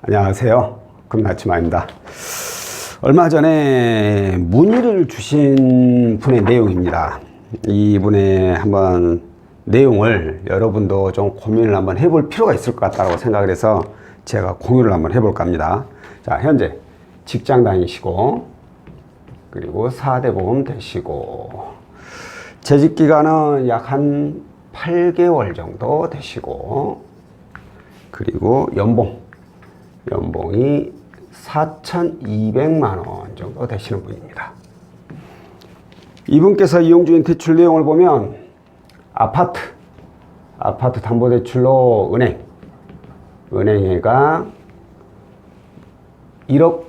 안녕하세요. 금나치마입니다. 얼마 전에 문의를 주신 분의 내용입니다. 이분의 한번 내용을 여러분도 좀 고민을 한번 해볼 필요가 있을 것 같다고 생각을 해서 제가 공유를 한번 해볼까 합니다. 자, 현재 직장 다니시고 그리고 4대 보험 되시고 재직 기간은 약 한 8개월 정도 되시고 그리고 연봉이 4,200만 원 정도 되시는 분입니다. 이분께서 이용 중인 대출 내용을 보면 아파트 담보대출로 은행에가 1억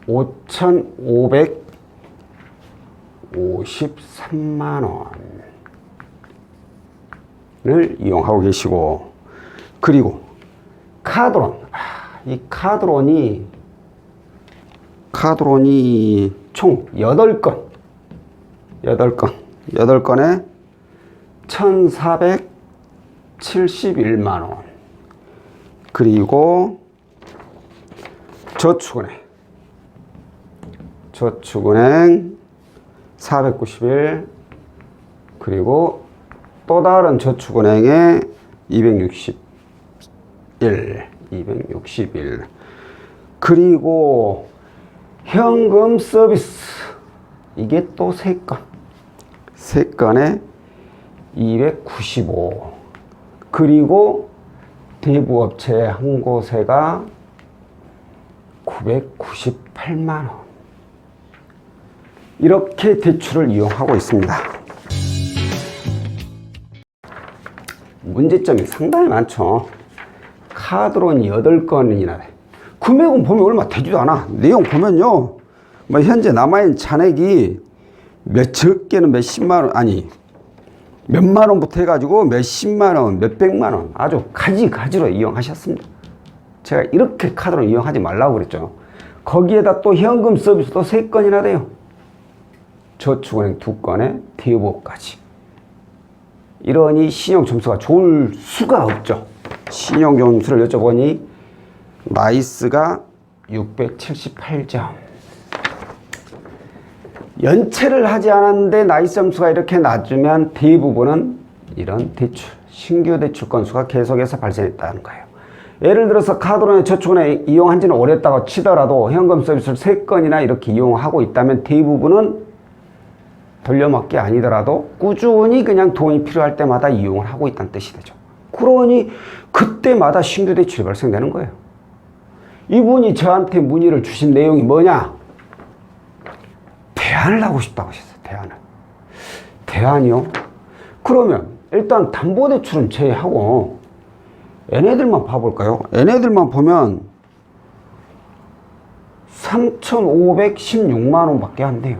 5,553만 원을 이용하고 계시고, 그리고 카드론, 이 카드론이 총 8건에 1,471만 원. 그리고 저축은행 491, 그리고 또 다른 저축은행에 261, 그리고 현금 서비스, 이게 또 3건에 295, 그리고 대부업체 한 곳에가 998만 원. 이렇게 대출을 이용하고 있습니다. 문제점이 상당히 많죠. 카드론이 8건이나 돼. 금액은 보면 얼마 되지도 않아. 내용 보면요, 뭐 현재 남아있는 잔액이 적게는 몇십만 원, 아니 몇만 원부터 해가지고 몇십만 원, 몇백만 원, 아주 가지로 이용하셨습니다. 제가 이렇게 카드론 이용하지 말라고 그랬죠. 거기에다 또 현금 서비스도 3건이나 돼요. 저축은행 2건에 대부업까지. 이러니 신용 점수가 좋을 수가 없죠. 신용 점수를 여쭤보니 나이스가 678점. 연체를 하지 않았는데 나이스 점수가 이렇게 낮으면 대부분은 이런 신규 대출 건수가 계속해서 발생했다는 거예요. 예를 들어서 카드론의 저축은행 이용한 지는 오래됐다고 치더라도 현금 서비스를 3건이나 이렇게 이용하고 있다면 대부분은 돌려막기 아니더라도 꾸준히 그냥 돈이 필요할 때마다 이용을 하고 있다는 뜻이 되죠. 그러니 그때마다 신규 대출이 발생되는 거예요. 이분이 저한테 문의를 주신 내용이 뭐냐? 대안을 하고 싶다고 하셨어요. 대안이요? 그러면 일단 담보대출은 제외하고 얘네들만 봐볼까요? 얘네들만 보면 3,516만 원 밖에 안 돼요.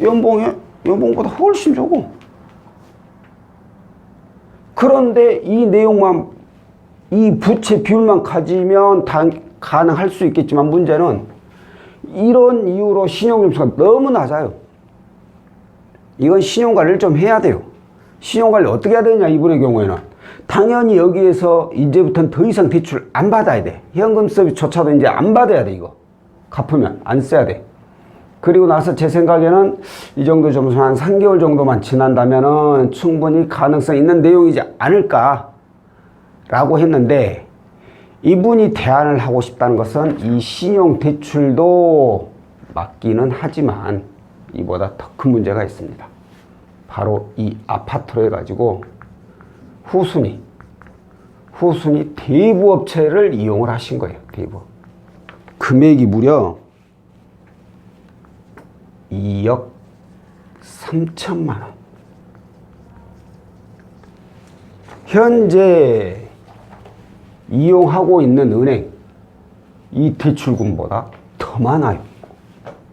연봉보다 훨씬 적고. 그런데 이 내용만, 이 부채 비율만 가지면 가능할 수 있겠지만 문제는 이런 이유로 신용점수가 너무 낮아요. 이건 신용관리를 좀 해야 돼요. 신용관리 어떻게 해야 되냐, 이분의 경우에는. 당연히 여기에서 이제부터는 더 이상 대출 안 받아야 돼. 현금 서비스조차도 이제 안 받아야 돼. 이거 갚으면 안 써야 돼. 그리고 나서 제 생각에는 이 정도 점수 한 3개월 정도만 지난다면은 충분히 가능성 있는 내용이지 않을까 라고 했는데, 이분이 대안을 하고 싶다는 것은 이 신용대출도 맞기는 하지만 이보다 더 큰 문제가 있습니다. 바로 이 아파트로 해가지고 후순위 대부업체를 이용을 하신 거예요. 대부 금액이 무려 2억 3천만 원. 현재 이용하고 있는 은행, 이 대출금보다 더 많아요.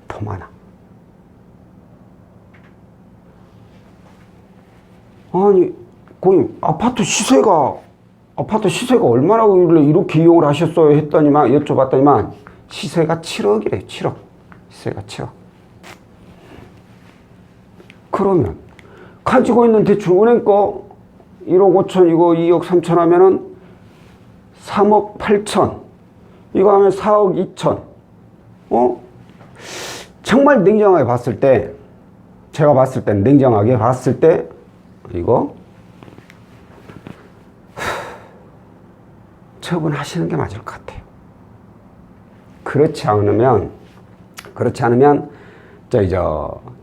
더 많아. 아니, 거기 아파트 시세가 얼마나 이렇게 이용을 하셨어요? 여쭤봤더니만 시세가 7억이래. 7억. 시세가 7억. 그러면 가지고 있는 대출 은행 거 1억 5천 이거 2억 3천 하면은 3억 8천. 이거 하면 4억 2천. 정말 냉정하게 봤을 때, 제가 봤을 땐 냉정하게 봤을 때, 이거 처분하시는 게 맞을 것 같아요. 그렇지 않으면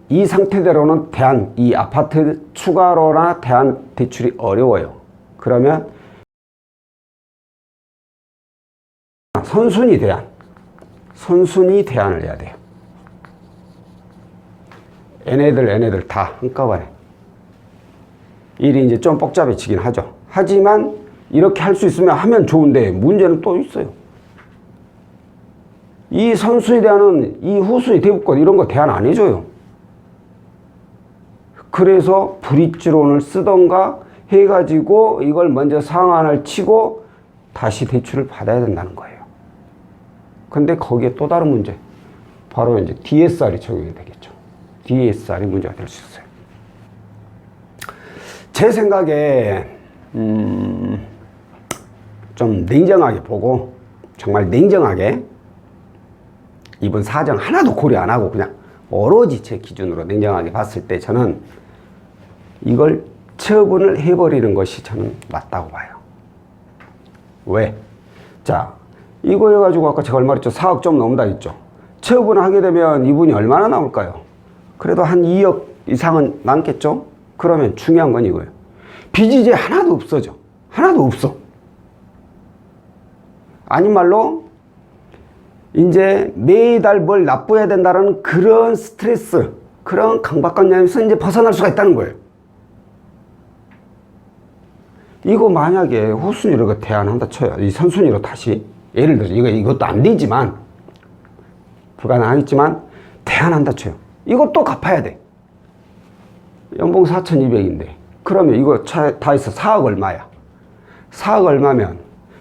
이 상태대로는 이 아파트 추가로나 대안 대출이 어려워요. 그러면 선순위 대안을 해야 돼요. 얘네들 다 한꺼번에. 일이 이제 좀 복잡해지긴 하죠. 하지만 이렇게 할 수 있으면 하면 좋은데 문제는 또 있어요. 이 선순위 대안은 이 후순위 대부권 이런 거 대안 안 해줘요. 그래서 브릿지론을 쓰던가 해가지고 이걸 먼저 상한을 치고 다시 대출을 받아야 된다는 거예요. 근데 거기에 또 다른 문제. 바로 이제 DSR이 적용이 되겠죠. DSR이 문제가 될 수 있어요. 제 생각에, 좀 냉정하게 보고, 정말 냉정하게, 이번 사정 하나도 고려 안 하고 그냥 오로지 제 기준으로 냉정하게 봤을 때 저는 이걸 처분을 해버리는 것이 저는 맞다고 봐요. 왜? 자, 이거 해가지고 아까 제가 얼마 했죠? 4억 좀 넘는다 했죠? 처분을 하게 되면 이분이 얼마나 남을까요? 그래도 한 2억 이상은 남겠죠? 그러면 중요한 건 이거예요. 빚이 이제 하나도 없어져. 하나도 없어. 아닌 말로 이제 매달 뭘 납부해야 된다는 그런 스트레스, 그런 강박관념에서 이제 벗어날 수가 있다는 거예요. 이거 만약에 후순위로 대안한다 쳐요. 이 선순위로 다시. 예를 들어서 이것도 안 되지만, 불가능하겠지만, 대안한다 쳐요. 이것도 갚아야 돼. 연봉 4,200인데. 그러면 이거 다 해서 4억 얼마야? 4억 얼마면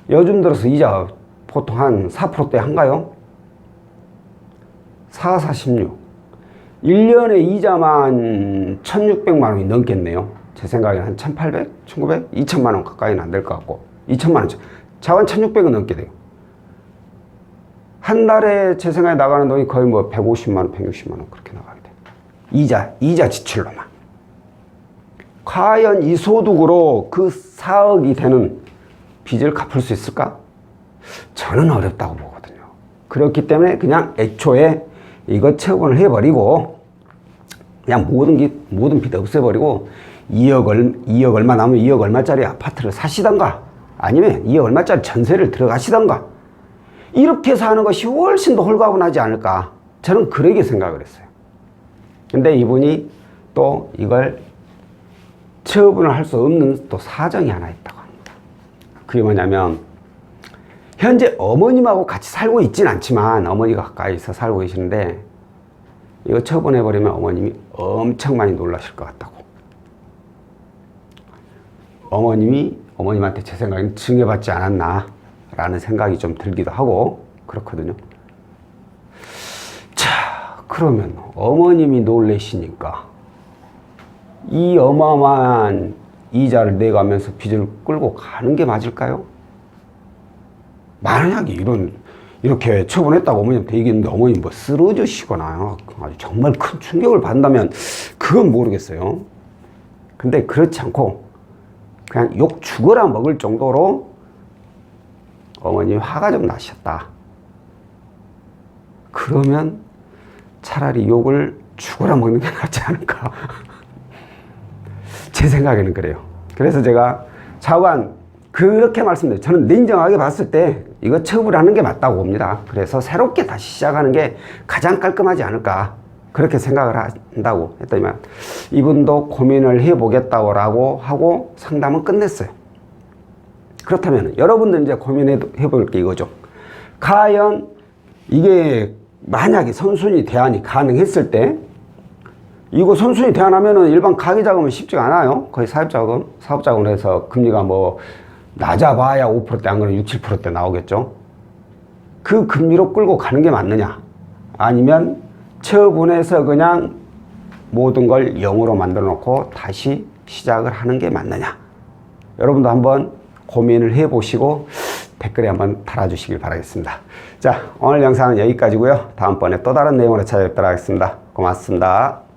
요즘 들어서 이자 보통 한 4%대 한가요? 4, 46. 1년에 이자만 1,600만 원이 넘겠네요. 제 생각에는 한 1,800, 1,900, 2,000만 원 가까이는 안 될 것 같고. 2,000만 원. 자원 1,600은 넘게 돼요. 한 달에 제 생각에 나가는 돈이 거의 뭐 150만 원, 160만 원 그렇게 나가게 돼요. 이자 지출로만. 과연 이 소득으로 그 4억이 되는 빚을 갚을 수 있을까? 저는 어렵다고 보거든요. 그렇기 때문에 그냥 애초에 이거 처분을 해버리고 그냥 모든 빚 없애버리고 2억 얼마 남으면 2억 얼마짜리 아파트를 사시던가 아니면 2억 얼마짜리 전세를 들어가시던가 이렇게 해서 하는 것이 훨씬 더 홀가분하지 않을까 저는 그러게 생각을 했어요. 근데 이분이 또 이걸 처분을 할 수 없는 또 사정이 하나 있다고 합니다. 그게 뭐냐면 현재 어머님하고 같이 살고 있진 않지만 어머니가 가까이서 살고 계시는데 이거 처분해버리면 어머님이 엄청 많이 놀라실 것 같다고. 어머님한테 제 생각에는 증여받지 않았나 라는 생각이 좀 들기도 하고 그렇거든요. 자, 그러면 어머님이 놀라시니까 이 어마어마한 이자를 내가면서 빚을 끌고 가는 게 맞을까요? 만약에 이렇게 처분했다고 어머님한테 얘기했는데 어머님 뭐 쓰러지시거나 아주 정말 큰 충격을 받는다면 그건 모르겠어요. 근데 그렇지 않고 그냥 욕 죽어라 먹을 정도로 어머님이 화가 좀 나셨다. 그러면 차라리 욕을 죽어라 먹는 게 낫지 않을까. 제 생각에는 그래요. 그래서 제가 차관 그렇게 말씀드려요. 저는 냉정하게 봤을 때 이거 처분하는 게 맞다고 봅니다. 그래서 새롭게 다시 시작하는 게 가장 깔끔하지 않을까 그렇게 생각을 한다고 했더니만 이분도 고민을 해보겠다고 하고 상담은 끝냈어요. 그렇다면 여러분들 이제 고민해 볼 게 이거죠. 과연 이게 만약에 선순위 대안이 가능했을 때 이거 선순위 대안하면은 일반 가계자금은 쉽지가 않아요. 거의 사업자금을 해서 금리가 뭐 낮아봐야 5%대 안 그러면 6, 7%대 나오겠죠. 그 금리로 끌고 가는 게 맞느냐 아니면 처분해서 그냥 모든 걸 0으로 만들어 놓고 다시 시작을 하는 게 맞느냐 여러분도 한번 고민을 해 보시고 댓글에 한번 달아주시길 바라겠습니다. 자, 오늘 영상은 여기까지고요. 다음번에 또 다른 내용으로 찾아뵙도록 하겠습니다. 고맙습니다.